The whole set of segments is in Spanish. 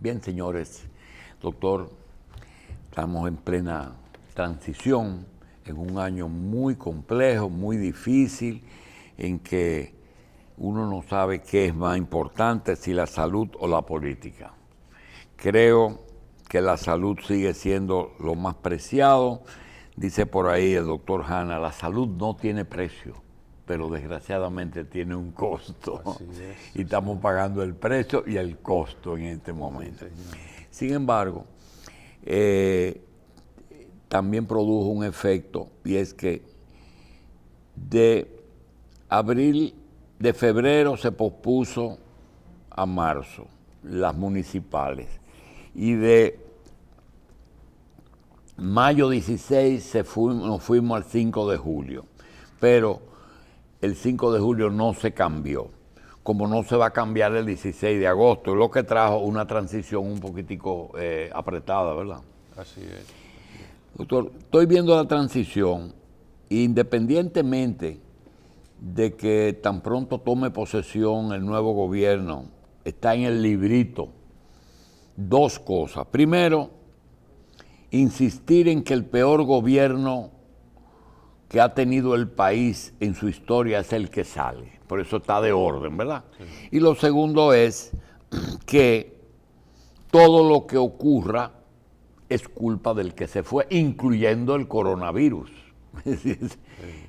Bien, señores, doctor, estamos en plena transición, en un año muy complejo, muy difícil, en que uno no sabe qué es más importante, si la salud o la política. Creo que la salud sigue siendo lo más preciado. Dice por ahí el doctor Hanna, la salud no tiene precio, pero desgraciadamente tiene un costo. Y estamos pagando el precio y el costo en este momento. Sin embargo, también produjo un efecto, y es que de febrero se pospuso a marzo las municipales, y de mayo 16 nos fuimos al 5 de julio, pero el 5 de julio no se cambió, como no se va a cambiar el 16 de agosto, lo que trajo una transición un poquitico apretada, ¿verdad? Así es. Doctor, estoy viendo la transición, independientemente de que tan pronto tome posesión el nuevo gobierno, está en el librito dos cosas. Primero, insistir en que el peor gobierno que ha tenido el país en su historia es el que sale. Por eso está de orden, ¿verdad? Sí. Y lo segundo es que todo lo que ocurra es culpa del que se fue, incluyendo el coronavirus.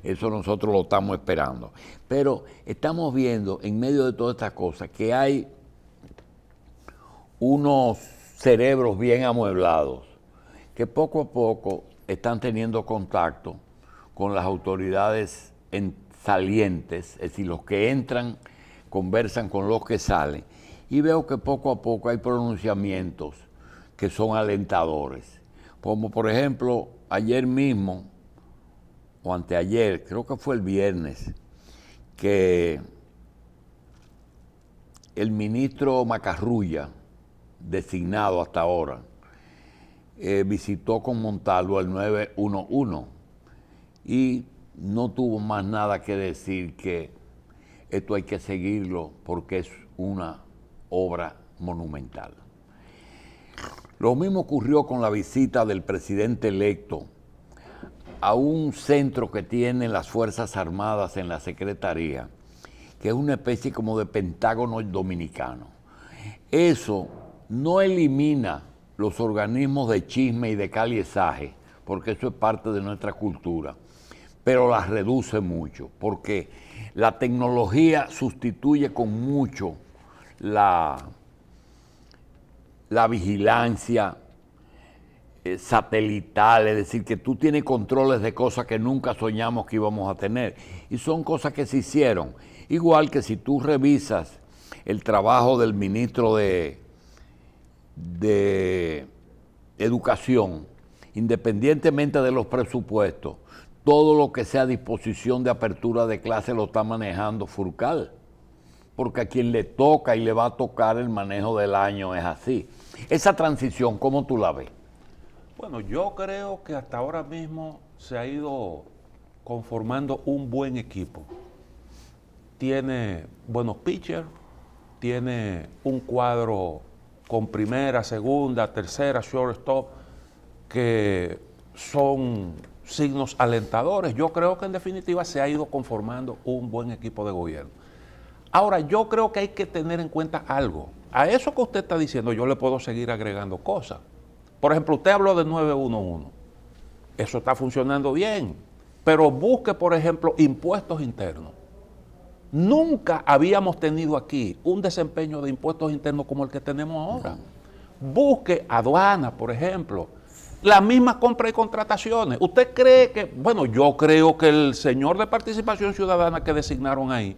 Eso nosotros lo estamos esperando. Pero estamos viendo, en medio de todas estas cosas, que hay unos cerebros bien amueblados que poco a poco están teniendo contacto con las autoridades salientes, es decir, los que entran conversan con los que salen, y veo que poco a poco hay pronunciamientos que son alentadores, como por ejemplo ayer mismo, o anteayer, creo que fue el viernes, que el ministro Macarrulla, designado hasta ahora, visitó con Montalvo el 911 y no tuvo más nada que decir que esto hay que seguirlo porque es una obra monumental. Lo mismo ocurrió con la visita del presidente electo a un centro que tienen las Fuerzas Armadas en la Secretaría, que es una especie como de Pentágono dominicano. Eso no elimina los organismos de chisme y de caliezaje, porque eso es parte de nuestra cultura, pero las reduce mucho, porque la tecnología sustituye con mucho la vigilancia satelital, es decir, que tú tienes controles de cosas que nunca soñamos que íbamos a tener, y son cosas que se hicieron. Igual que si tú revisas el trabajo del ministro de Educación, independientemente de los presupuestos, todo lo que sea a disposición de apertura de clase lo está manejando Furcal, porque a quien le toca y le va a tocar el manejo del año es así. Esa transición, ¿cómo tú la ves? Bueno, yo creo que hasta ahora mismo se ha ido conformando un buen equipo. Tiene buenos pitchers, tiene un cuadro con primera, segunda, tercera, shortstop, que son signos alentadores. Yo creo que en definitiva se ha ido conformando un buen equipo de gobierno. Ahora, yo creo que hay que tener en cuenta algo. A eso que usted está diciendo yo le puedo seguir agregando cosas. Por ejemplo, usted habló del 911. Eso está funcionando bien. Pero busque, por ejemplo, impuestos internos. Nunca habíamos tenido aquí un desempeño de impuestos internos como el que tenemos ahora. Busque aduana, por ejemplo. Las mismas compras y contrataciones. ¿Usted cree que, bueno, yo creo que el señor de Participación Ciudadana que designaron ahí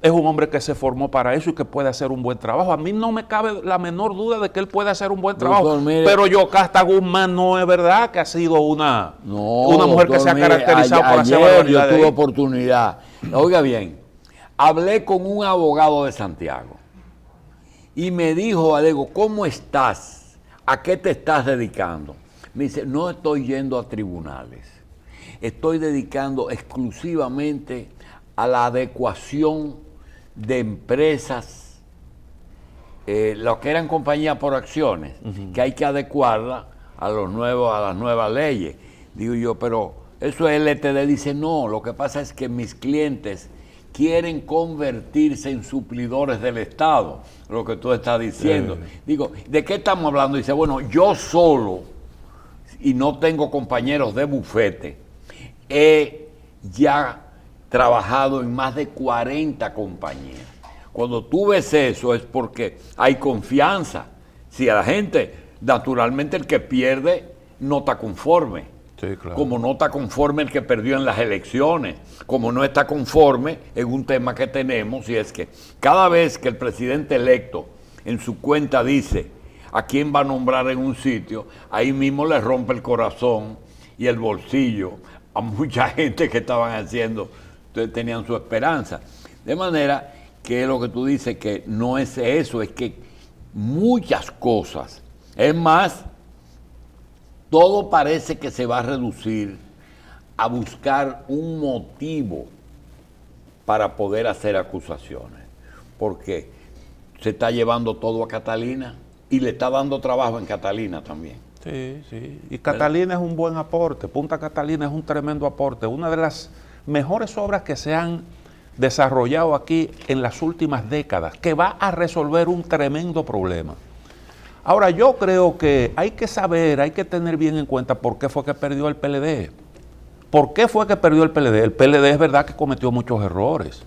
es un hombre que se formó para eso y que puede hacer un buen trabajo? A mí no me cabe la menor duda de que él puede hacer un buen trabajo. Doctor, mire, pero Yocasta Guzmán no es verdad que ha sido una mujer doctor, que se ha caracterizado por hacer barbaridades. Yo tuve oportunidad. Oiga bien, hablé con un abogado de Santiago y me dijo, Alego, ¿cómo estás? ¿A qué te estás dedicando? Me dice, no estoy yendo a tribunales, estoy dedicando exclusivamente a la adecuación de empresas lo que eran compañías por acciones, que hay que adecuarla a las nuevas leyes. Digo yo, pero eso LTD dice, no, lo que pasa es que mis clientes quieren convertirse en suplidores del Estado, lo que tú estás diciendo. Digo, ¿de qué estamos hablando? Dice, bueno, yo solo, y no tengo compañeros de bufete, he ya trabajado en más de 40 compañías. Cuando tú ves eso es porque hay confianza. Si a la gente, naturalmente el que pierde no está conforme. Sí, claro. Como no está conforme el que perdió en las elecciones, como no está conforme en un tema que tenemos, y es que cada vez que el presidente electo en su cuenta dice a quién va a nombrar en un sitio, ahí mismo le rompe el corazón y el bolsillo a mucha gente que estaban haciendo, tenían su esperanza. De manera que lo que tú dices que no es eso, es que muchas cosas, es más, todo parece que se va a reducir a buscar un motivo para poder hacer acusaciones, porque se está llevando todo a Catalina y le está dando trabajo en Catalina también. Sí, sí. Y Catalina es un buen aporte, Punta Catalina es un tremendo aporte, una de las mejores obras que se han desarrollado aquí en las últimas décadas, que va a resolver un tremendo problema. Ahora, yo creo que hay que saber, hay que tener bien en cuenta por qué fue que perdió el PLD. ¿Por qué fue que perdió el PLD? El PLD es verdad que cometió muchos errores.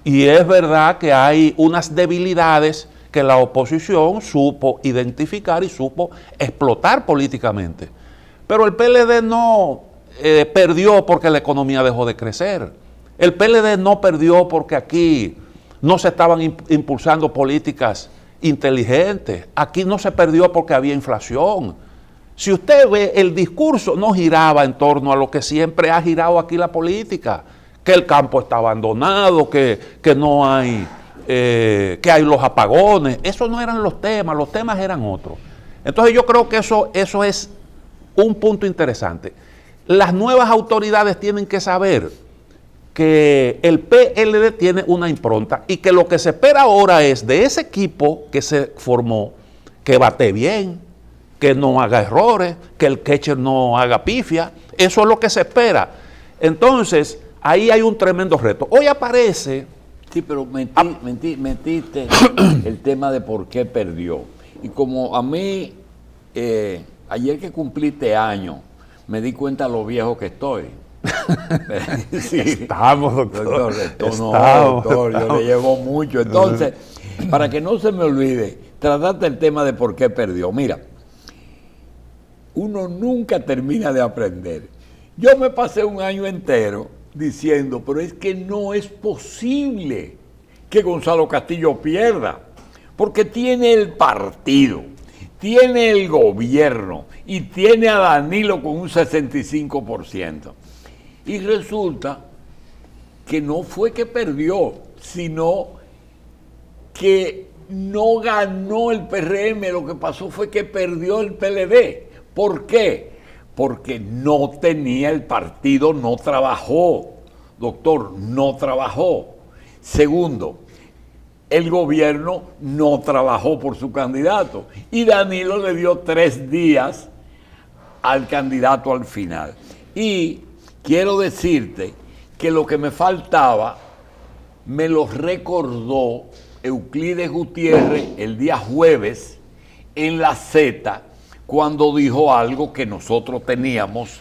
Y es verdad que hay unas debilidades que la oposición supo identificar y supo explotar políticamente. Pero el PLD no perdió porque la economía dejó de crecer. El PLD no perdió porque aquí no se estaban impulsando políticas inteligentes. Aquí no se perdió porque había inflación. Si usted ve, el discurso no giraba en torno a lo que siempre ha girado aquí la política, que el campo está abandonado, que no hay, que hay los apagones. Esos no eran los temas eran otros. Entonces yo creo que eso es un punto interesante. Las nuevas autoridades tienen que saber que el PLD tiene una impronta y que lo que se espera ahora es de ese equipo que se formó, que bate bien, que no haga errores, que el catcher no haga pifia. Eso es lo que se espera. Entonces, ahí hay un tremendo reto. Hoy aparece... Sí, pero metiste el tema de por qué perdió. Y como a mí, ayer que cumpliste año, me di cuenta lo viejo que estoy. Sí. Estamos, doctor. Doctor, yo le llevo mucho. Entonces, para que no se me olvide, trataste el tema de por qué perdió. Mira, uno nunca termina de aprender. Yo me pasé un año entero diciendo, pero es que no es posible que Gonzalo Castillo pierda, porque tiene el partido, tiene el gobierno y tiene a Danilo con un 65%. Y resulta que no fue que perdió, sino que no ganó el PRM, lo que pasó fue que perdió el PLD. ¿Por qué? Porque no tenía el partido, no trabajó, doctor, no trabajó. Segundo, el gobierno no trabajó por su candidato y Danilo le dio 3 días al candidato al final. Y quiero decirte que lo que me faltaba me lo recordó Euclides Gutiérrez el día jueves en la Z, cuando dijo algo que nosotros teníamos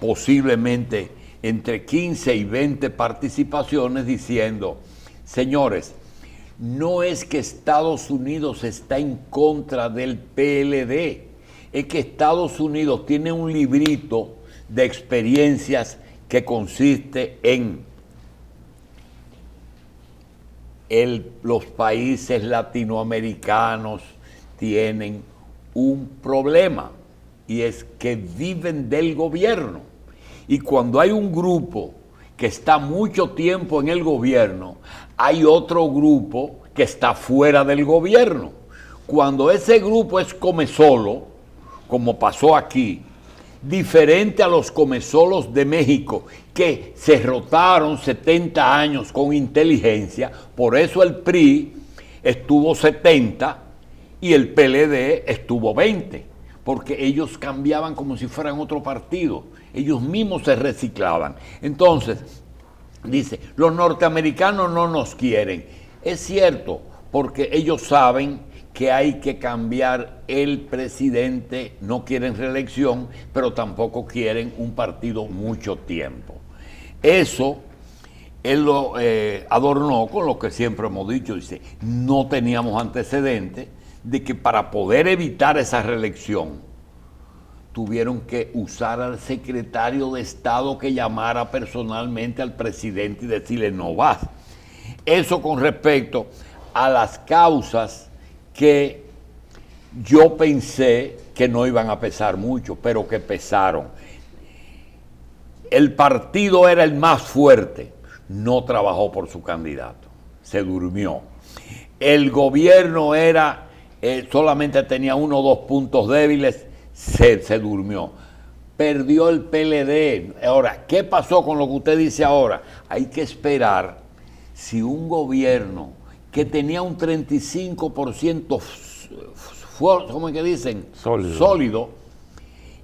posiblemente entre 15 y 20 participaciones diciendo, señores, no es que Estados Unidos está en contra del PLD, es que Estados Unidos tiene un librito de experiencias que consiste en los países latinoamericanos tienen un problema y es que viven del gobierno. Y cuando hay un grupo que está mucho tiempo en el gobierno, hay otro grupo que está fuera del gobierno. Cuando ese grupo es comesolo, como pasó aquí, diferente a los comesolos de México, que se rotaron 70 años con inteligencia, por eso el PRI estuvo 70 y el PLD estuvo 20, porque ellos cambiaban como si fueran otro partido, ellos mismos se reciclaban. Entonces, dice, los norteamericanos no nos quieren. Es cierto, porque ellos saben que hay que cambiar el presidente, no quieren reelección, pero tampoco quieren un partido mucho tiempo. Eso él lo adornó con lo que siempre hemos dicho, dice, no teníamos antecedentes de que para poder evitar esa reelección tuvieron que usar al secretario de Estado que llamara personalmente al presidente y decirle no vas. Eso con respecto a las causas que yo pensé que no iban a pesar mucho, pero que pesaron. El partido era el más fuerte, no trabajó por su candidato, se durmió. El gobierno era, solamente tenía 1 o 2 puntos débiles, se durmió. Perdió el PLD. Ahora, ¿qué pasó con lo que usted dice ahora? Hay que esperar si un gobierno que tenía un 35%, ¿cómo es que dicen? Sólido,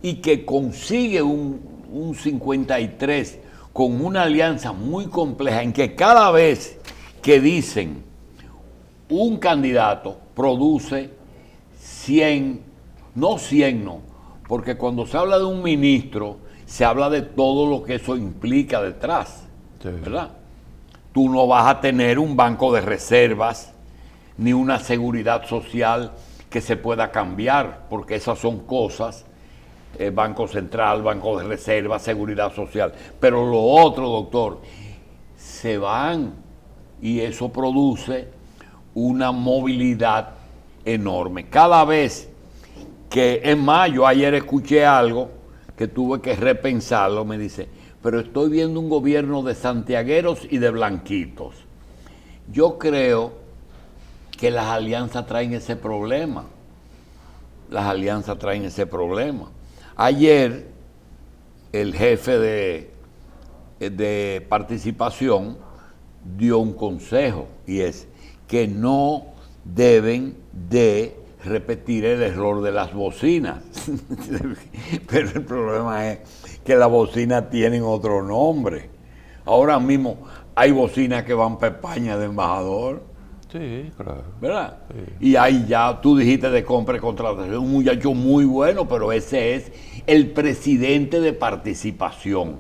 y que consigue un 53% con una alianza muy compleja en que cada vez que dicen un candidato produce 100, no 100, no, porque cuando se habla de un ministro, se habla de todo lo que eso implica detrás, sí, ¿verdad? Tú no vas a tener un banco de reservas ni una seguridad social que se pueda cambiar, porque esas son cosas, Banco Central, Banco de Reservas, Seguridad Social. Pero lo otro, doctor, se van y eso produce una movilidad enorme. Cada vez que, en mayo, ayer escuché algo que tuve que repensarlo, me dice, pero estoy viendo un gobierno de santiagueros y de blanquitos. Yo creo que las alianzas traen ese problema. Las alianzas traen ese problema. Ayer, el jefe de participación dio un consejo, y es que no deben de repetir el error de las bocinas. Pero el problema es que las bocinas tienen otro nombre. Ahora mismo hay bocinas que van para España de embajador. Sí, claro. ¿Verdad? Sí. Y ahí ya tú dijiste de compra y contratación, un muchacho muy bueno, pero ese es el presidente de participación.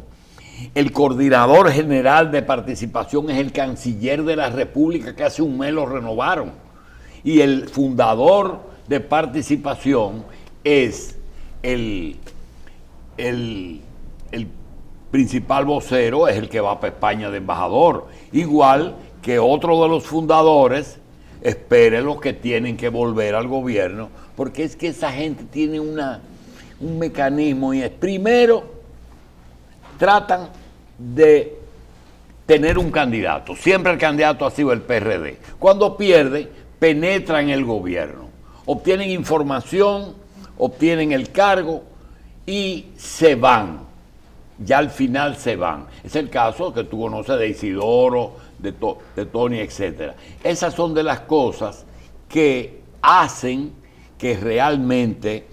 El coordinador general de participación es el canciller de la República, que hace un mes lo renovaron. Y el fundador de participación es el principal vocero, es el que va para España de embajador. Igual que otro de los fundadores, espere los que tienen que volver al gobierno, porque es que esa gente tiene un mecanismo, y es, primero, tratan de tener un candidato. Siempre el candidato ha sido el PRD. Cuando pierde, penetran el gobierno, obtienen información, obtienen el cargo y se van. Ya al final se van. Es el caso que tú conoces de Isidoro, de Tony, etc. Esas son de las cosas que hacen que realmente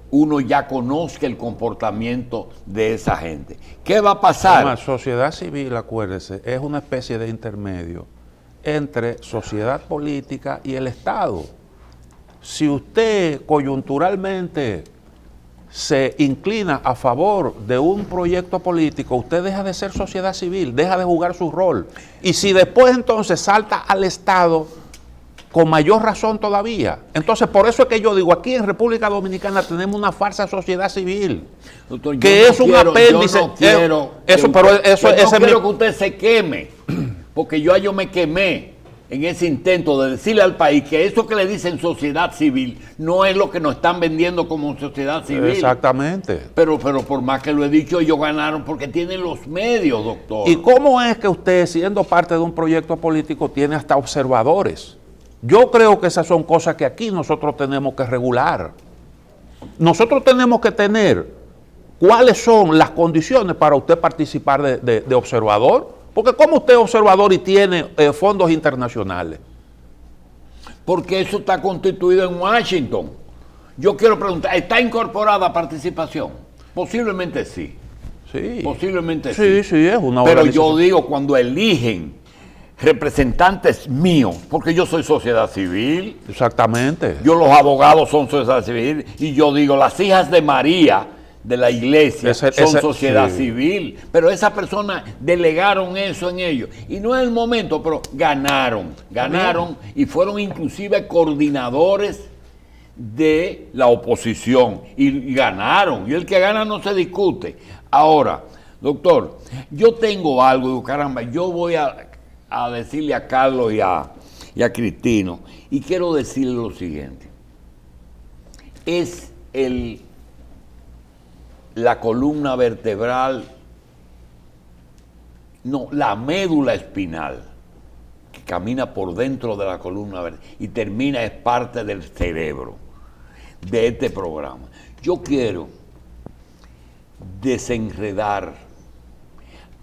uno ya conozca el comportamiento de esa gente. ¿Qué va a pasar? La sociedad civil, acuérdese, es una especie de intermedio entre sociedad política y el Estado. Si usted coyunturalmente se inclina a favor de un proyecto político, usted deja de ser sociedad civil, deja de jugar su rol. Y si después entonces salta al Estado, con mayor razón todavía. Entonces, por eso es que yo digo, aquí en República Dominicana tenemos una falsa sociedad civil, doctor, que es un apéndice. Yo no quiero, quiero que usted se queme, porque yo me quemé en ese intento de decirle al país que eso que le dicen sociedad civil no es lo que nos están vendiendo como sociedad civil. Exactamente. Pero por más que lo he dicho, ellos ganaron porque tienen los medios, doctor. ¿Y cómo es que usted, siendo parte de un proyecto político, tiene hasta observadores? Yo creo que esas son cosas que aquí nosotros tenemos que regular. Nosotros tenemos que tener cuáles son las condiciones para usted participar de observador. Porque ¿cómo usted es observador y tiene fondos internacionales? porque eso está constituido en Washington. Yo quiero preguntar, ¿está incorporada participación? Posiblemente sí. Sí. Posiblemente sí. Sí, es una Pero organización. yo digo, cuando eligen representantes míos, porque yo soy sociedad civil, Exactamente. los abogados son sociedad civil, y yo digo, las hijas de María de la iglesia son sociedad civil, pero esas personas delegaron eso en ellos, y no es el momento, pero ganaron, y fueron inclusive coordinadores de la oposición, y ganaron, y el que gana no se discute. Ahora, doctor, yo tengo algo, digo, caramba, yo voy a decirle a Carlos y a Cristino, y quiero decirle lo siguiente: es la columna vertebral, no, la médula espinal, que camina por dentro de la columna vertebral y termina, es parte del cerebro de este programa. Yo quiero desenredar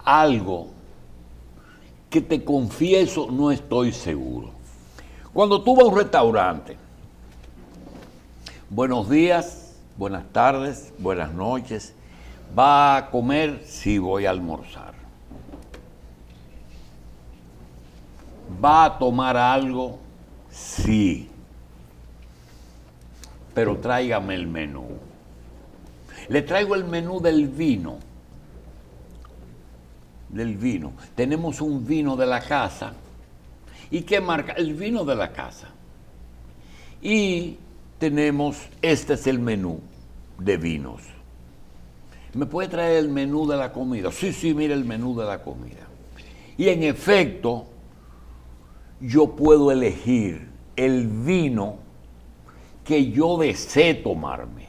algo que, te confieso, no estoy seguro. Cuando tú vas a un restaurante, buenos días, buenas tardes, buenas noches, ¿va a comer? Sí, voy a almorzar. ¿Va a tomar algo? Sí. Pero tráigame el menú. Le traigo el menú del vino. Del vino. Tenemos un vino de la casa. ¿Y qué marca? El vino de la casa. Y tenemos, este es el menú de vinos. ¿Me puede traer el menú de la comida? Sí, mire el menú de la comida. Y en efecto, yo puedo elegir el vino que yo desee tomarme.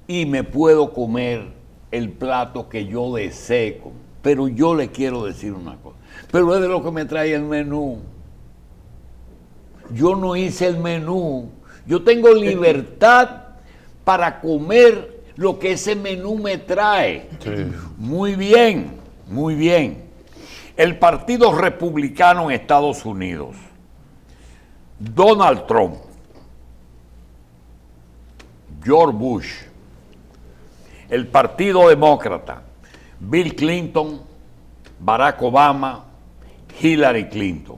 Y me puedo comer el plato que yo desee comer. Pero yo le quiero decir una cosa. Pero es de lo que me trae el menú. Yo no hice el menú. Yo tengo libertad para comer lo que ese menú me trae. Sí. Muy bien, muy bien. El Partido Republicano en Estados Unidos, Donald Trump, George Bush, el Partido Demócrata, Bill Clinton, Barack Obama, Hillary Clinton.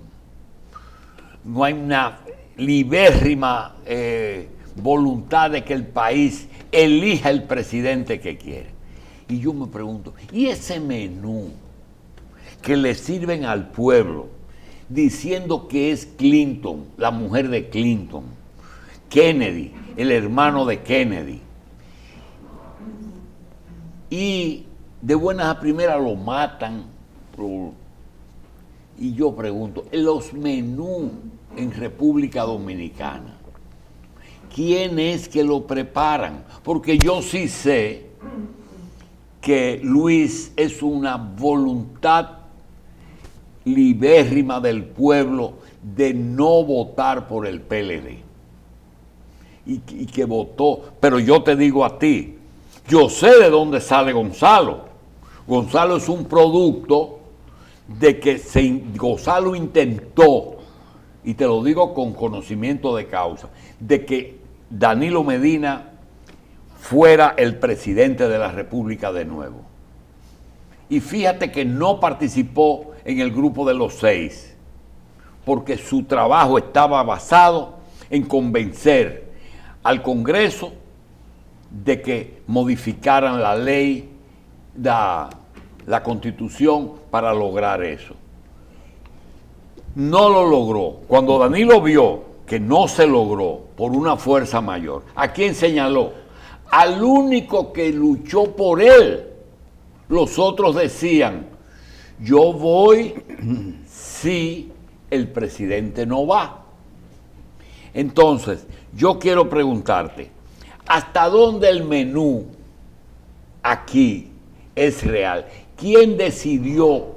No hay una libérrima voluntad de que el país elija el presidente que quiere. Y yo me pregunto, ¿y ese menú que le sirven al pueblo diciendo que es Clinton, la mujer de Clinton, Kennedy, el hermano de Kennedy, y de buenas a primeras lo matan? Y yo pregunto, los menús en República Dominicana, ¿quién es que lo preparan? Porque yo sí sé que Luis es una voluntad libérrima del pueblo de no votar por el PLD. Y que votó. Pero yo te digo a ti, yo sé de dónde sale Gonzalo. Gonzalo es un producto de que Gonzalo intentó, y te lo digo con conocimiento de causa, de que Danilo Medina fuera el presidente de la República de nuevo. Y fíjate que no participó en el grupo de los 6, porque su trabajo estaba basado en convencer al Congreso de que modificaran la ley, la Constitución, para lograr eso. No lo logró. Cuando Danilo vio que no se logró por una fuerza mayor, ¿a quién señaló? Al único que luchó por él. Los otros decían, yo voy si el presidente no va. Entonces, yo quiero preguntarte, ¿hasta dónde el menú aquí es real? ¿Quién decidió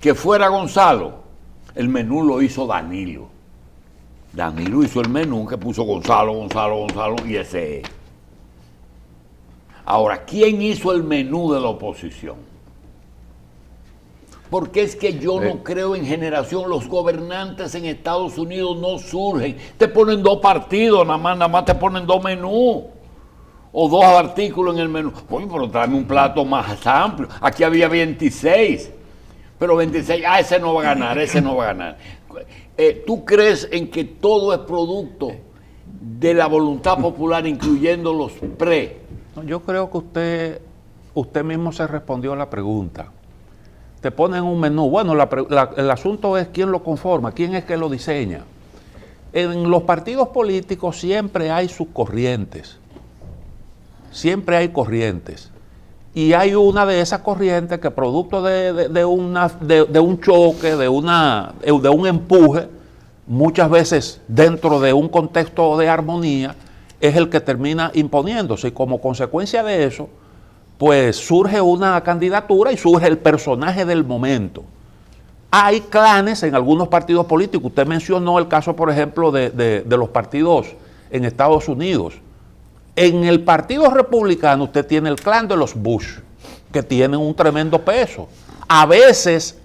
que fuera Gonzalo? El menú lo hizo Danilo. Danilo hizo el menú que puso Gonzalo, y ese es. Ahora, ¿quién hizo el menú de la oposición? Porque es que yo no creo en generación. Los gobernantes en Estados Unidos no surgen. Te ponen 2 partidos, nada más te ponen 2 menús. O 2 artículos en el menú. Oye, pero tráeme un plato más amplio. Aquí había 26. Pero 26, ese no va a ganar, ese no va a ganar. ¿Tú crees en que todo es producto de la voluntad popular, incluyendo los pre? No, yo creo que usted mismo se respondió a la pregunta. Te ponen un menú. Bueno, el asunto es quién lo conforma, quién es que lo diseña. En los partidos políticos siempre hay sus corrientes. Siempre hay corrientes. Y hay una de esas corrientes que producto de un choque, de un empuje, muchas veces dentro de un contexto de armonía, es el que termina imponiéndose. Y como consecuencia de eso, pues surge una candidatura y surge el personaje del momento. Hay clanes en algunos partidos políticos. Usted mencionó el caso, por ejemplo, de los partidos en Estados Unidos. En el Partido Republicano usted tiene el clan de los Bush, que tienen un tremendo peso. A veces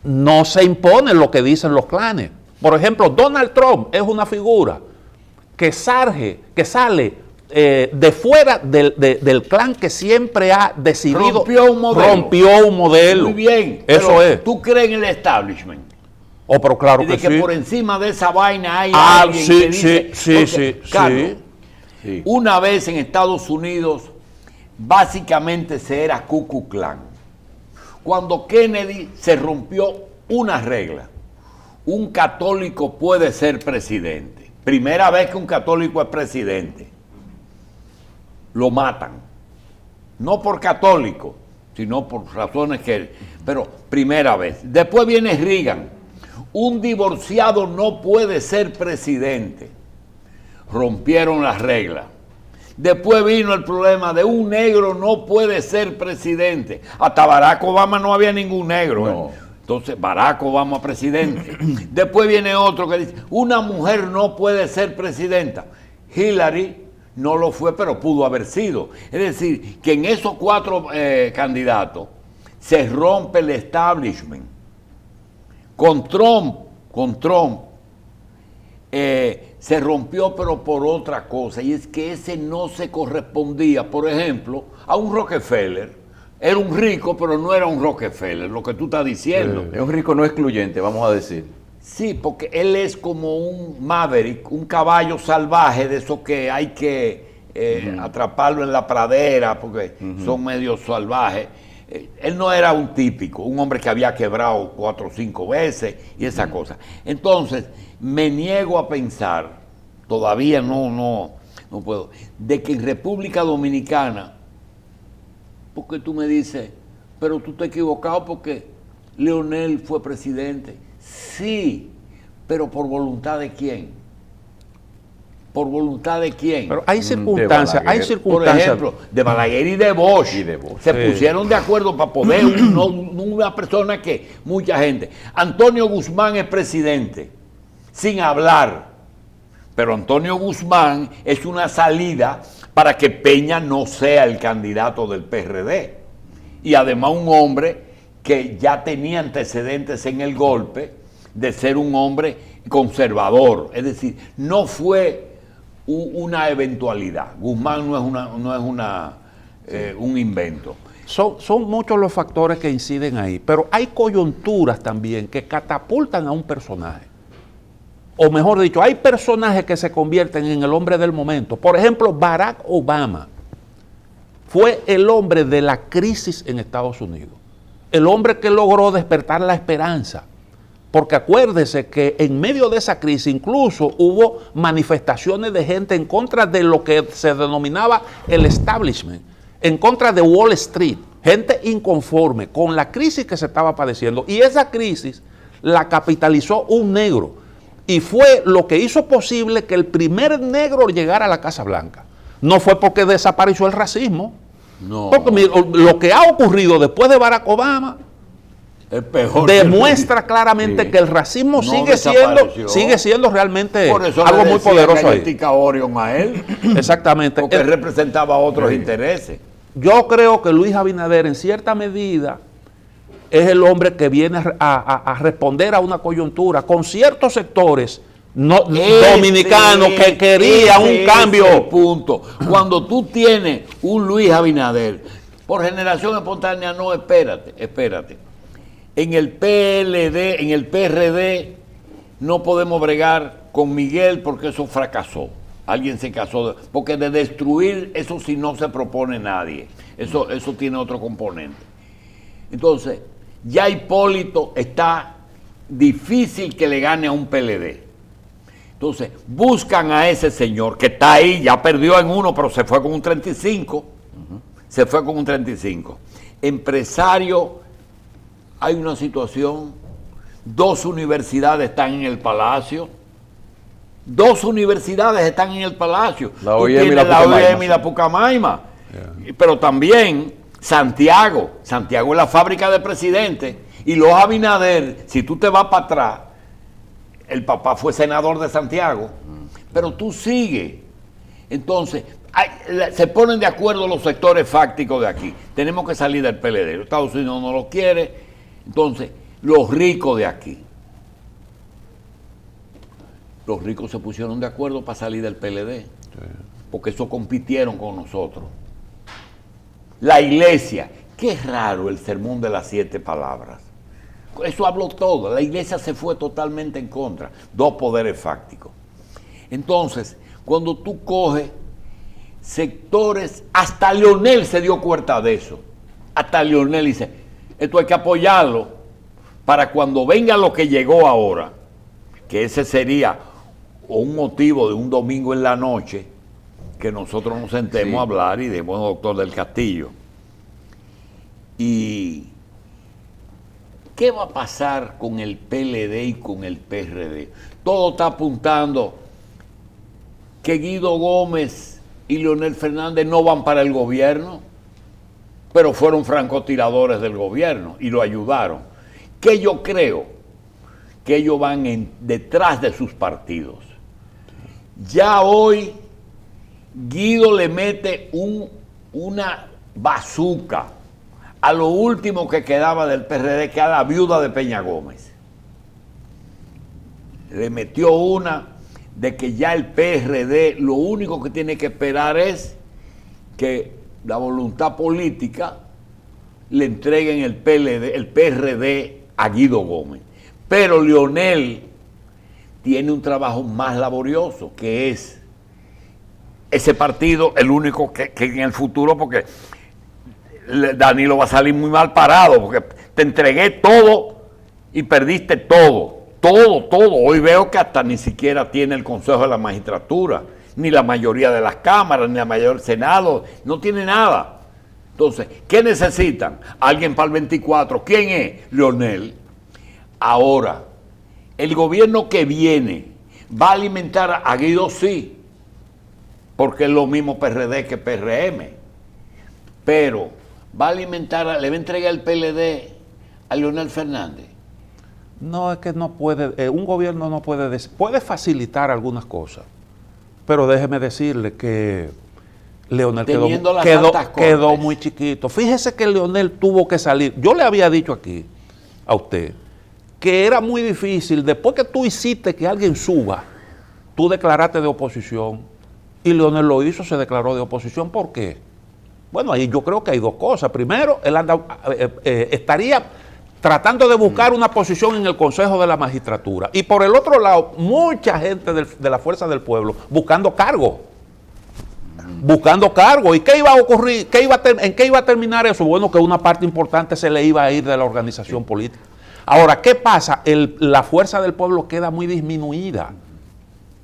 no se impone lo que dicen los clanes. Por ejemplo, Donald Trump es una figura que sale de fuera del clan que siempre ha decidido. Rompió un modelo. Muy bien. Eso es. ¿Tú crees en el establishment? Oh, pero claro que sí. Por encima de esa vaina hay alguien que dice... Carlos, una vez en Estados Unidos, básicamente se era Ku Klux Klan. Cuando Kennedy se rompió una regla, un católico puede ser presidente. Primera vez que un católico es presidente. Lo matan. No por católico, sino por razones que... Pero primera vez. Después viene Reagan. Un divorciado no puede ser presidente. Rompieron las reglas. Después vino el problema de un negro no puede ser presidente. Hasta Barack Obama no había ningún negro. No. Entonces Barack Obama presidente. Después viene otro que dice, una mujer no puede ser presidenta. Hillary no lo fue, pero pudo haber sido. Es decir, que en esos 4 candidatos se rompe el establishment. Con Trump se rompió, pero por otra cosa, y es que ese no se correspondía, por ejemplo, a un Rockefeller. Era un rico, pero no era un Rockefeller, lo que tú estás diciendo. Es un rico no excluyente, vamos a decir. Sí, porque él es como un maverick, un caballo salvaje, de esos que hay que atraparlo en la pradera, porque son medio salvajes. Él no era un típico, un hombre que había quebrado 4 o 5 veces y esa cosa. Entonces, me niego a pensar, todavía no puedo, de que en República Dominicana, porque tú me dices, pero tú estás equivocado porque Leonel fue presidente. Sí, pero ¿por voluntad de quién? ¿Por voluntad de quién? Pero hay circunstancias, Por ejemplo, de Balaguer y de Bosch. Se pusieron de acuerdo para poder una persona que mucha gente. Antonio Guzmán es presidente, sin hablar. Pero Antonio Guzmán es una salida para que Peña no sea el candidato del PRD. Y además un hombre que ya tenía antecedentes en el golpe de ser un hombre conservador. Es decir, no fue una eventualidad. Guzmán no es un invento. Son muchos los factores que inciden ahí, pero hay coyunturas también que catapultan a un personaje. O mejor dicho, hay personajes que se convierten en el hombre del momento. Por ejemplo, Barack Obama fue el hombre de la crisis en Estados Unidos. El hombre que logró despertar la esperanza. Porque acuérdese que en medio de esa crisis incluso hubo manifestaciones de gente en contra de lo que se denominaba el establishment, en contra de Wall Street, gente inconforme con la crisis que se estaba padeciendo. Y esa crisis la capitalizó un negro. Y fue lo que hizo posible que el primer negro llegara a la Casa Blanca. No fue porque desapareció el racismo. No. Porque lo que ha ocurrido después de Barack Obama demuestra claramente que el racismo sigue siendo realmente algo muy poderoso ahí. Orion a él. Exactamente. Porque él representaba otros intereses. Yo creo que Luis Abinader en cierta medida es el hombre que viene a responder a una coyuntura con ciertos sectores dominicanos que querían un cambio. Punto. Cuando tú tienes un Luis Abinader, por generación espontánea, no, espérate. En el PLD, en el PRD, no podemos bregar con Miguel porque eso fracasó. Alguien se casó, porque de destruir eso sí no se propone nadie. Eso tiene otro componente. Entonces, ya Hipólito está difícil que le gane a un PLD. Entonces, buscan a ese señor que está ahí, ya perdió en uno, pero se fue con un 35. Se fue con un 35. Empresario, hay una situación, 2 universidades están en el Palacio. 2 universidades están en el Palacio. La OIM y la Pucamaima. Yeah. Pero también Santiago es la fábrica de presidente. Y los Abinader, si tú te vas para atrás, el papá fue senador de Santiago, pero tú sigues. Entonces, se ponen de acuerdo los sectores fácticos de aquí. Tenemos que salir del PLD. Estados Unidos no lo quiere. Entonces, los ricos de aquí. Los ricos se pusieron de acuerdo para salir del PLD, porque eso compitieron con nosotros. La iglesia, qué raro el sermón de las 7 palabras. Eso habló todo. La iglesia se fue totalmente en contra. 2 poderes fácticos. Entonces, cuando tú coges sectores, hasta Leonel se dio cuenta de eso. Hasta Leonel dice, esto hay que apoyarlo para cuando venga lo que llegó ahora, que ese sería un motivo de un domingo en la noche, que nosotros nos sentemos a hablar y de bueno, doctor del Castillo. Y ¿qué va a pasar con el PLD y con el PRD? Todo está apuntando que Guido Gómez y Leonel Fernández no van para el gobierno, pero fueron francotiradores del gobierno y lo ayudaron. Que yo creo que ellos van detrás de sus partidos. Ya hoy Guido le mete una bazuca a lo último que quedaba del PRD, que era la viuda de Peña Gómez. Le metió una de que ya el PRD lo único que tiene que esperar es que la voluntad política le entreguen el PRD a Guido Gómez. Pero Leonel tiene un trabajo más laborioso, que es ese partido, el único que en el futuro, porque Danilo va a salir muy mal parado, porque te entregué todo y perdiste todo. Hoy veo que hasta ni siquiera tiene el Consejo de la Magistratura, ni la mayoría de las cámaras, ni la mayoría del Senado, no tiene nada. Entonces, ¿qué necesitan? Alguien para el 24. ¿Quién es? Leonel. Ahora, el gobierno que viene va a alimentar a Guido, sí, porque es lo mismo PRD que PRM, pero va a alimentar, le va a entregar el PLD a Leonel Fernández. No, es que no puede, un gobierno no puede facilitar algunas cosas, pero déjeme decirle que Leonel quedó muy chiquito. Fíjese que Leonel tuvo que salir. Yo le había dicho aquí a usted que era muy difícil, después que tú hiciste que alguien suba, tú declaraste de oposición, y Leonel lo hizo, se declaró de oposición. ¿Por qué? Bueno, ahí yo creo que hay 2 cosas. Primero, él estaría tratando de buscar una posición en el Consejo de la Magistratura. Y por el otro lado, mucha gente de la Fuerza del Pueblo buscando cargo. ¿Y qué iba a ocurrir? ¿En qué iba a terminar eso? Bueno, que una parte importante se le iba a ir de la organización política. Ahora, ¿qué pasa? La Fuerza del Pueblo queda muy disminuida.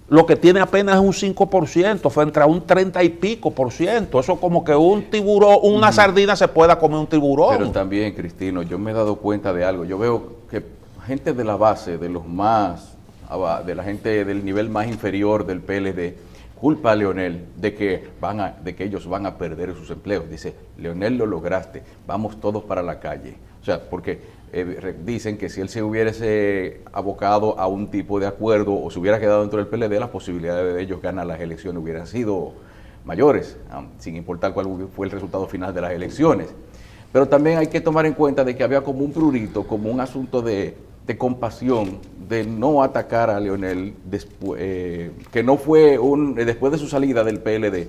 Lo que tiene apenas es un 5%, frente a un 30 y pico por ciento. Eso como que un tiburón, una sardina se pueda comer un tiburón. Pero también, Cristino, yo me he dado cuenta de algo. Yo veo que gente de la base, de la gente del nivel más inferior del PLD, culpa a Leonel de que ellos van a perder sus empleos. Dice, Leonel, lo lograste, vamos todos para la calle. O sea, porque dicen que si él se hubiese abocado a un tipo de acuerdo o se hubiera quedado dentro del PLD, las posibilidades de ellos ganar las elecciones hubieran sido mayores, sin importar cuál fue el resultado final de las elecciones. Pero también hay que tomar en cuenta de que había como un prurito, como un asunto de compasión, de no atacar a Leonel, que no fue después de su salida del PLD,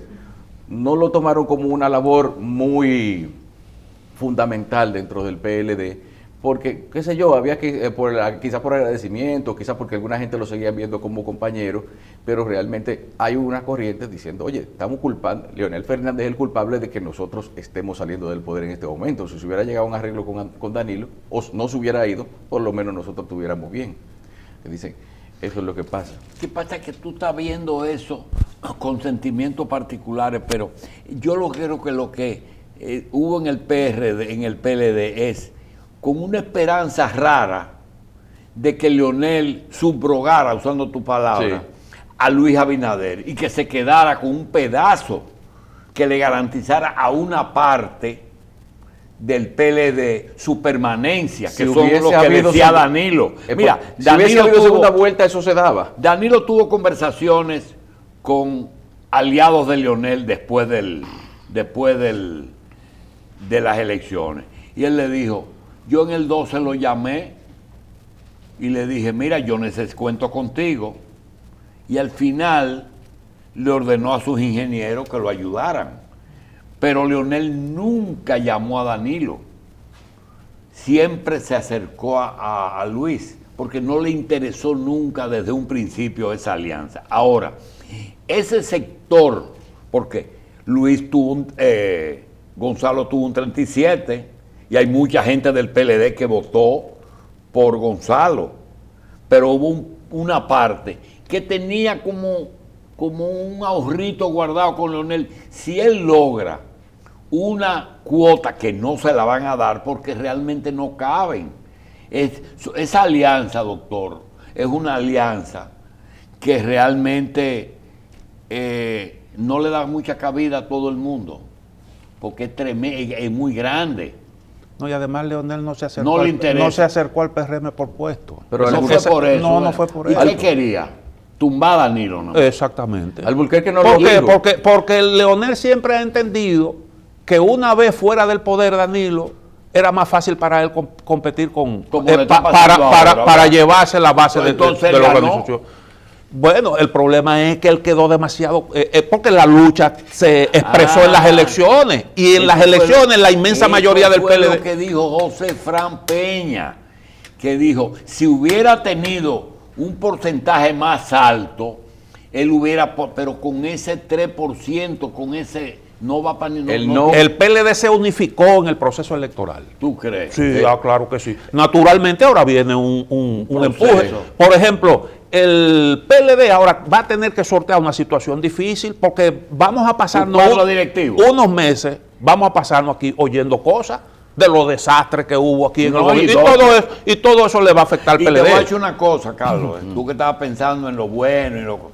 no lo tomaron como una labor muy fundamental dentro del PLD, porque, qué sé yo, había que, quizás por agradecimiento, quizás porque alguna gente lo seguía viendo como compañero, pero realmente hay una corriente diciendo, oye, estamos culpando, Leonel Fernández es el culpable de que nosotros estemos saliendo del poder en este momento. Si se hubiera llegado a un arreglo con Danilo, o no se hubiera ido, por lo menos nosotros estuviéramos bien. Dicen, eso es lo que pasa. ¿Qué pasa? Que tú estás viendo eso con sentimientos particulares, pero yo creo que lo que hubo en el PRD, en el PLD, es con una esperanza rara de que Leonel subrogara, usando tu palabra, sí, a Luis Abinader y que se quedara con un pedazo que le garantizara a una parte del PLD su permanencia, que son lo que decía Danilo. Mira, si Danilo tuvo segunda vuelta, eso se daba. Danilo tuvo conversaciones con aliados de Leonel después de las elecciones. Y él le dijo, yo en el 12 lo llamé y le dije, mira, yo cuento contigo. Y al final le ordenó a sus ingenieros que lo ayudaran. Pero Leonel nunca llamó a Danilo. Siempre se acercó a Luis, porque no le interesó nunca desde un principio esa alianza. Ahora, ese sector, porque Luis tuvo Gonzalo tuvo un 37, y hay mucha gente del PLD que votó por Gonzalo, pero hubo una parte que tenía como un ahorrito guardado con Leonel. Si él logra una cuota que no se la van a dar porque realmente no caben, esa alianza, doctor, es una alianza que realmente no le da mucha cabida a todo el mundo, porque es muy grande. No, y además Leonel no se acercó, no se acercó al PRM por puesto. Pero no fue por eso. No fue por eso. ¿Y qué quería? Tumbar a Danilo, ¿no? Exactamente. Alburquerque no lo dijo. Porque Leonel siempre ha entendido que una vez fuera del poder Danilo, era más fácil para él competir para llevarse la base de la organización. Bueno, el problema es que él quedó demasiado, porque la lucha se expresó en las elecciones, y en las elecciones la inmensa mayoría del PLD. Lo que dijo José Fran Peña, que dijo, si hubiera tenido un porcentaje más alto, él hubiera, pero con ese 3%, con ese, no va para ningún. El PLD se unificó en el proceso electoral. ¿Tú crees? Sí, claro que sí. Naturalmente ahora viene un empuje. Por ejemplo, el PLD ahora va a tener que sortear una situación difícil, porque vamos a pasarnos unos meses, vamos a pasarnos aquí oyendo cosas de los desastres que hubo aquí en el gobierno, y todo eso le va a afectar al PLD. Y te voy a decir una cosa, Carlos, tú que estabas pensando en lo bueno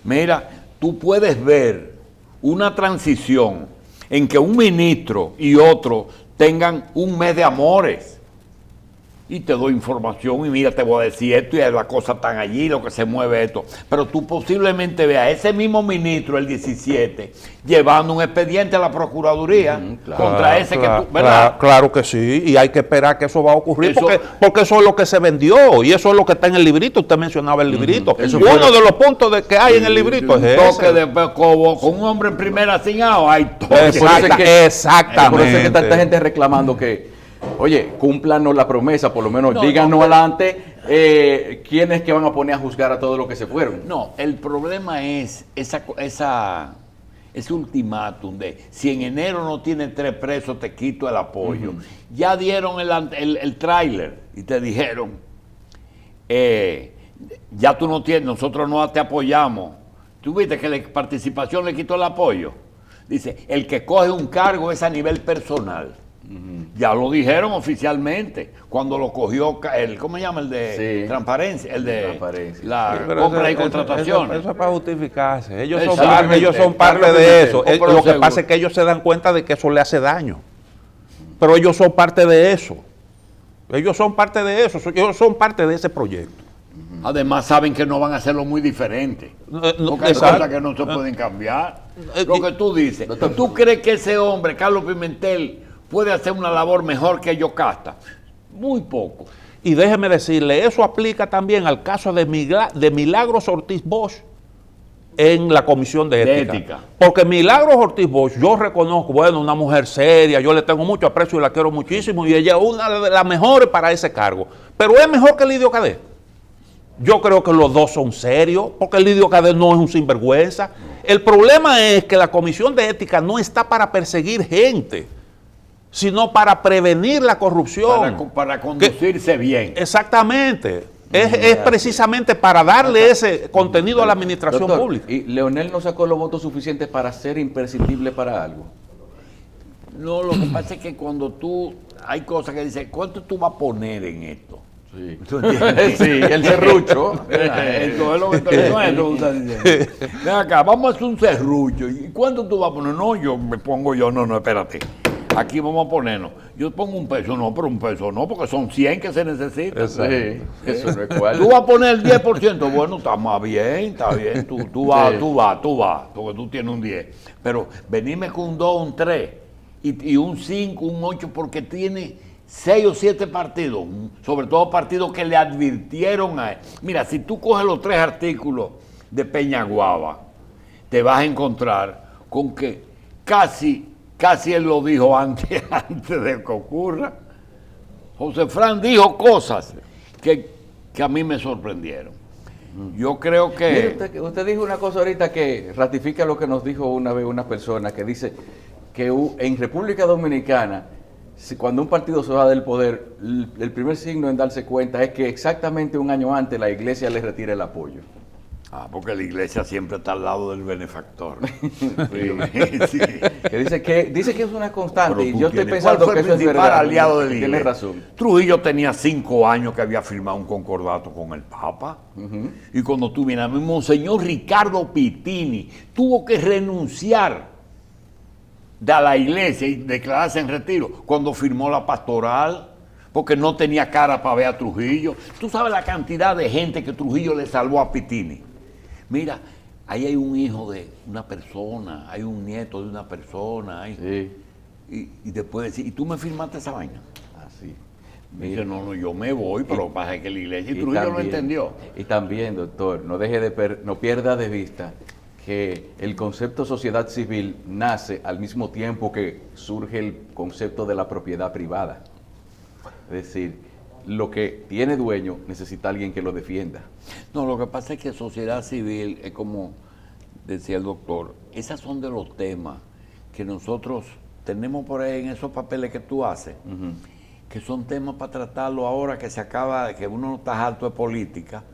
mira, tú puedes ver una transición en que un ministro y otro tengan un mes de amores. Y te doy información y mira, te voy a decir esto y las cosas están allí, lo que se mueve esto. Pero tú posiblemente veas a ese mismo ministro el 17 llevando un expediente a la Procuraduría contra ese que tú, ¿verdad? Claro que sí, y hay que esperar que eso va a ocurrir, porque eso es lo que se vendió y eso es lo que está en el librito. Usted mencionaba el librito. Uno de los puntos que hay en el librito es ese. Toque de Cobo, con un hombre en primera sin agua, hay toque. Exactamente. Por eso es que tanta gente reclamando que, oye, cúmplanos la promesa, por lo menos díganos adelante quiénes que van a poner a juzgar a todos los que se fueron. No, el problema es ese ultimátum de si en enero no tienes 3 presos, te quito el apoyo. Ya dieron el tráiler y te dijeron, ya tú no tienes, nosotros no te apoyamos. Tú viste que la participación le quitó el apoyo. Dice, el que coge un cargo es a nivel personal. Ya lo dijeron oficialmente cuando lo cogió ¿cómo se llama? El de transparencia, el de la compra y contratación. Eso es para justificarse. Ellos son parte de eso. Lo que pasa es que ellos se dan cuenta de que eso le hace daño. Pero ellos son parte de eso. Ellos son parte de ese proyecto. Además saben que no van a hacerlo muy diferente. Porque hay cosas que no se pueden cambiar. Lo que tú dices. ¿Tú crees que ese hombre, Carlos Pimentel, puede hacer una labor mejor que Yocasta? Muy poco. Y déjeme decirle, eso aplica también al caso de Milagros Ortiz Bosch en la Comisión de Ética. Porque Milagros Ortiz Bosch, yo reconozco, bueno, una mujer seria, yo le tengo mucho aprecio y la quiero muchísimo, y ella es una de las mejores para ese cargo. Pero es mejor que Lidio Cadet. Yo creo que los dos son serios, porque Lidio Cadet no es un sinvergüenza. El problema es que la Comisión de Ética no está para perseguir gente, sino para prevenir la corrupción. Para conducirse bien. Exactamente. Es precisamente para darle ese contenido a la administración pública. ¿Y Leonel no sacó los votos suficientes para ser imprescindible para algo? No, lo que pasa es que cuando hay cosas que dicen, ¿cuánto tú vas a poner en esto? Sí, sí, el serrucho. Eso es lo que tú estás diciendo. Ven acá, vamos a hacer un serrucho. ¿Y cuánto tú vas a poner? No, no, espérate. Aquí vamos a ponernos. Yo pongo $1, no, pero $1 no, porque son 100 que se necesitan. Sí, eso no es cual. Tú vas a poner el 10%, bueno, está más bien, está bien. Tú vas, porque tú tienes un 10. Pero venirme con un 2, un 3, y un 5, un 8, porque tiene 6 o 7 partidos, sobre todo partidos que le advirtieron a él. Mira, si tú coges los 3 artículos de Peñaguaba, te vas a encontrar con que casi él lo dijo antes de que ocurra. José Fran dijo cosas que a mí me sorprendieron. Yo creo que... Mire, usted dijo una cosa ahorita que ratifica lo que nos dijo una vez una persona, que dice que en República Dominicana, cuando un partido se va del poder, el primer signo en darse cuenta es que exactamente un año antes la iglesia le retira el apoyo. Porque la iglesia siempre está al lado del benefactor. Sí. Que dice que es una constante, y yo estoy pensando que eso es verdad. Aliado de la iglesia? Tiene razón. Trujillo tenía 5 años que había firmado un concordato con el Papa. Y cuando tú vienes, Monseñor Ricardo Pittini tuvo que renunciar de la iglesia y declararse en retiro cuando firmó la pastoral, porque no tenía cara para ver a Trujillo. Tú sabes la cantidad de gente que Trujillo le salvó a Pittini. Mira, ahí hay un hijo de una persona, hay un nieto de una persona. Sí. Y después decir, ¿y tú me firmaste esa vaina? Así. Dice, no, yo me voy, pero lo que pasa es que la iglesia, y Trujillo también, lo entendió. Y también, doctor, no pierda de vista que el concepto sociedad civil nace al mismo tiempo que surge el concepto de la propiedad privada. Es decir, lo que tiene dueño necesita alguien que lo defienda. No, lo que pasa es que sociedad civil es como decía el doctor, esos son de los temas que nosotros tenemos por ahí en esos papeles que tú haces, que son temas para tratarlo ahora que se acaba, que uno no está harto de política.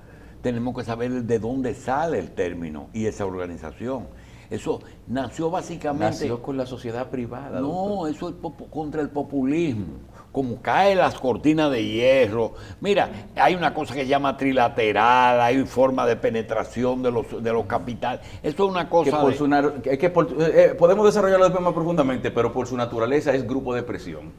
Tenemos que saber de dónde sale el término y esa organización. Eso nació básicamente... Nació con la sociedad privada. No, doctor. eso es contra el populismo. Como caen las cortinas de hierro. Mira, hay una cosa que se llama trilateral, hay forma de penetración de los capitales. Eso es una cosa podemos desarrollarlo después más profundamente, pero por su naturaleza es grupo de presión.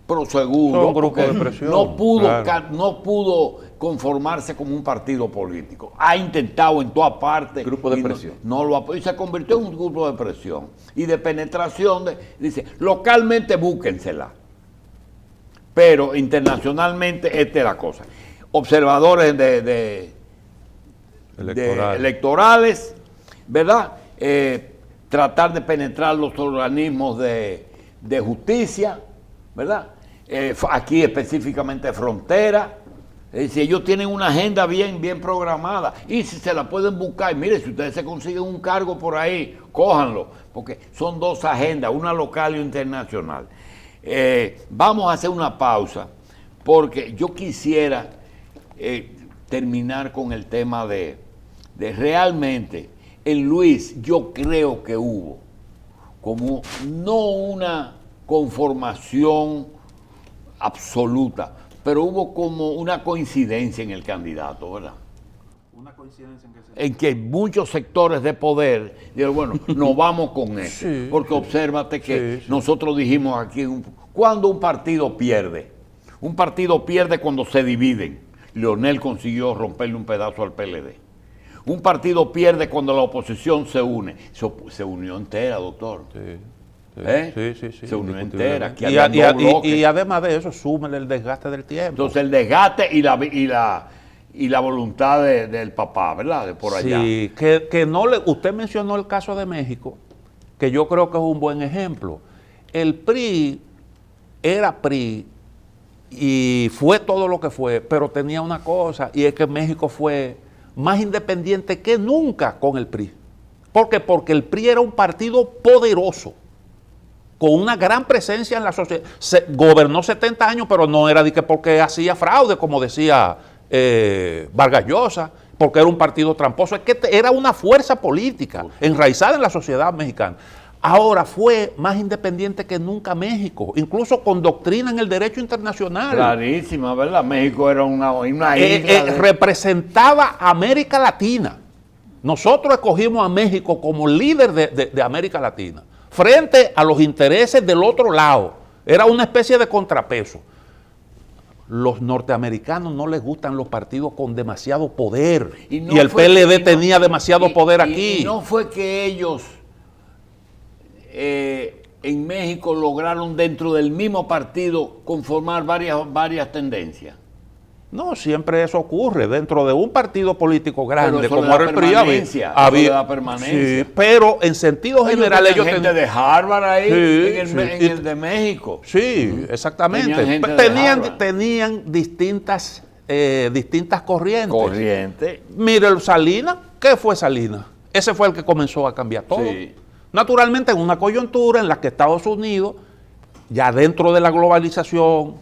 Pero seguro, un grupo de presión. No pudo conformarse como un partido político. Ha intentado en todas partes. Grupo de presión. Y se convirtió en un grupo de presión y de penetración. Dice, localmente búsquensela. Pero internacionalmente esta es la cosa. Observadores electorales, ¿verdad? Tratar de penetrar los organismos de justicia, ¿verdad? Aquí específicamente frontera. Si ellos tienen una agenda bien programada y si se la pueden buscar, mire, si ustedes se consiguen un cargo por ahí, cójanlo, porque son 2 agendas, una local y internacional. Vamos a hacer una pausa porque yo quisiera terminar con el tema de realmente en Luis. Yo creo que hubo como no una conformación absoluta, pero hubo como una coincidencia en el candidato, ¿verdad? ¿Una coincidencia en qué sentido? En que muchos sectores de poder dijeron, bueno, nos vamos con eso. Sí, porque obsérvate que nosotros dijimos aquí, cuando un partido pierde cuando se dividen. Leonel consiguió romperle un pedazo al PLD. Un partido pierde cuando la oposición se une. Se unió entera, doctor. Sí. Sí, Se unió indiscutiblemente. entera. Que Y, había dos bloques. y además de eso, súmele el desgaste del tiempo. Entonces el desgaste y la voluntad del papá, ¿verdad? De por allá. Sí, que no le. Usted mencionó el caso de México, que yo creo que es un buen ejemplo. El PRI era PRI y fue todo lo que fue, pero tenía una cosa, y es que México fue más independiente que nunca con el PRI. ¿Por qué? Porque el PRI era un partido poderoso, con una gran presencia en la sociedad. Gobernó 70 años, pero no era de que porque hacía fraude, como decía Vargas Llosa, porque era un partido tramposo. Es que era una fuerza política enraizada en la sociedad mexicana. Ahora fue más independiente que nunca México, incluso con doctrina en el derecho internacional. Clarísima, ¿verdad? México era una isla. Representaba a América Latina. Nosotros escogimos a México como líder de América Latina, frente a los intereses del otro lado. Era una especie de contrapeso. Los norteamericanos no les gustan los partidos con demasiado poder. Y el PLD tenía demasiado poder aquí. Y no fue que ellos en México lograron dentro del mismo partido conformar varias tendencias. No, siempre eso ocurre dentro de un partido político grande Pero como era el PRI. Había permanencia. Sí, pero en sentido general ellos gente tenían de Harvard ahí Sí, en el de México. Sí, exactamente. Tenían gente de Harvard. Tenían distintas corrientes. Corriente. Mire, el Salinas, ¿qué fue Salinas? Ese fue el que comenzó a cambiar todo. Sí. Naturalmente, en una coyuntura en la que Estados Unidos, ya dentro de la globalización,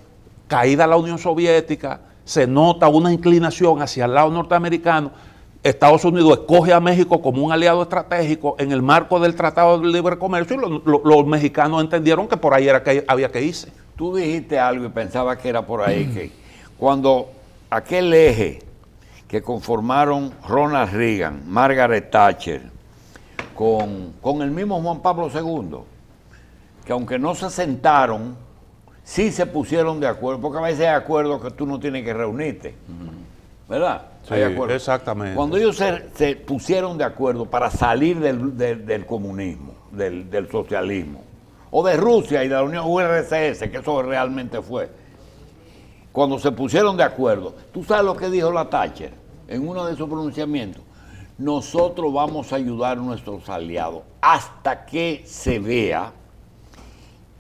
caída la Unión Soviética, se nota una inclinación hacia el lado norteamericano. Estados Unidos escoge a México como un aliado estratégico en el marco del Tratado de Libre Comercio y los mexicanos entendieron que por ahí era que había que irse. Tú dijiste algo y pensaba que era por ahí, que cuando aquel eje que conformaron Ronald Reagan, Margaret Thatcher, con el mismo Juan Pablo II, que aunque no se sentaron, sí se pusieron de acuerdo, porque a veces hay acuerdos que tú no tienes que reunirte, ¿verdad? Sí, Hay acuerdos. exactamente. Cuando ellos se pusieron de acuerdo para salir del comunismo, del socialismo, o de Rusia y de la Unión URSS, que eso realmente fue, cuando se pusieron de acuerdo, ¿tú sabes lo que dijo la Thatcher en uno de sus pronunciamientos? Nosotros vamos a ayudar a nuestros aliados hasta que se vea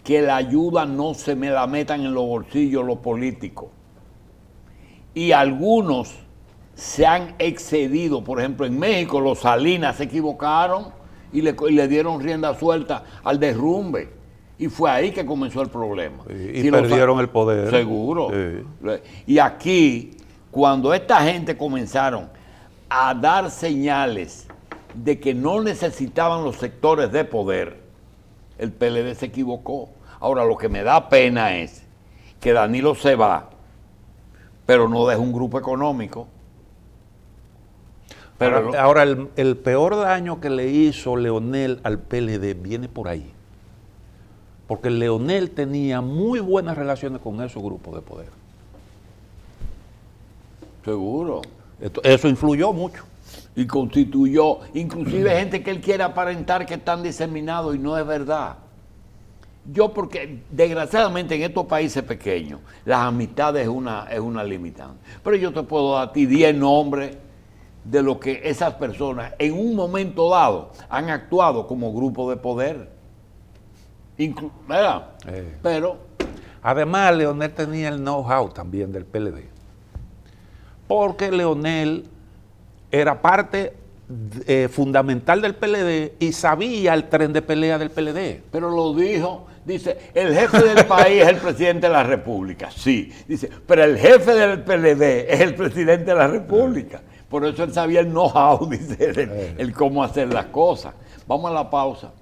que la ayuda no se me la metan en los bolsillos los políticos. Y algunos se han excedido. Por ejemplo, en México los Salinas se equivocaron y le dieron rienda suelta al derrumbe. Y fue ahí que comenzó el problema. Y perdieron el poder. Seguro. Sí. Y aquí, cuando esta gente comenzaron a dar señales de que no necesitaban los sectores de poder, el PLD se equivocó. Ahora, lo que me da pena es que Danilo se va, pero no deja un grupo económico. Pero ahora el peor daño que le hizo Leonel al PLD viene por ahí. Porque Leonel tenía muy buenas relaciones con esos grupos de poder. seguro. Eso influyó mucho. Y constituyó, inclusive gente que él quiere aparentar que están diseminados y no es verdad. Yo, porque desgraciadamente en estos países pequeños, las amistades es una limitante. Pero yo te puedo dar a ti 10 nombres de lo que esas personas en un momento dado han actuado como grupo de poder. ¿Verdad? Pero además, Leonel tenía el know-how también del PLD. Porque Leonel era parte fundamental del PLD y sabía el tren de pelea del PLD. Pero lo dijo, dice, el jefe del país es el presidente de la República. Sí, dice, pero el jefe del PLD es el presidente de la República. Por eso él sabía el know-how, dice, el cómo hacer las cosas. Vamos a la pausa.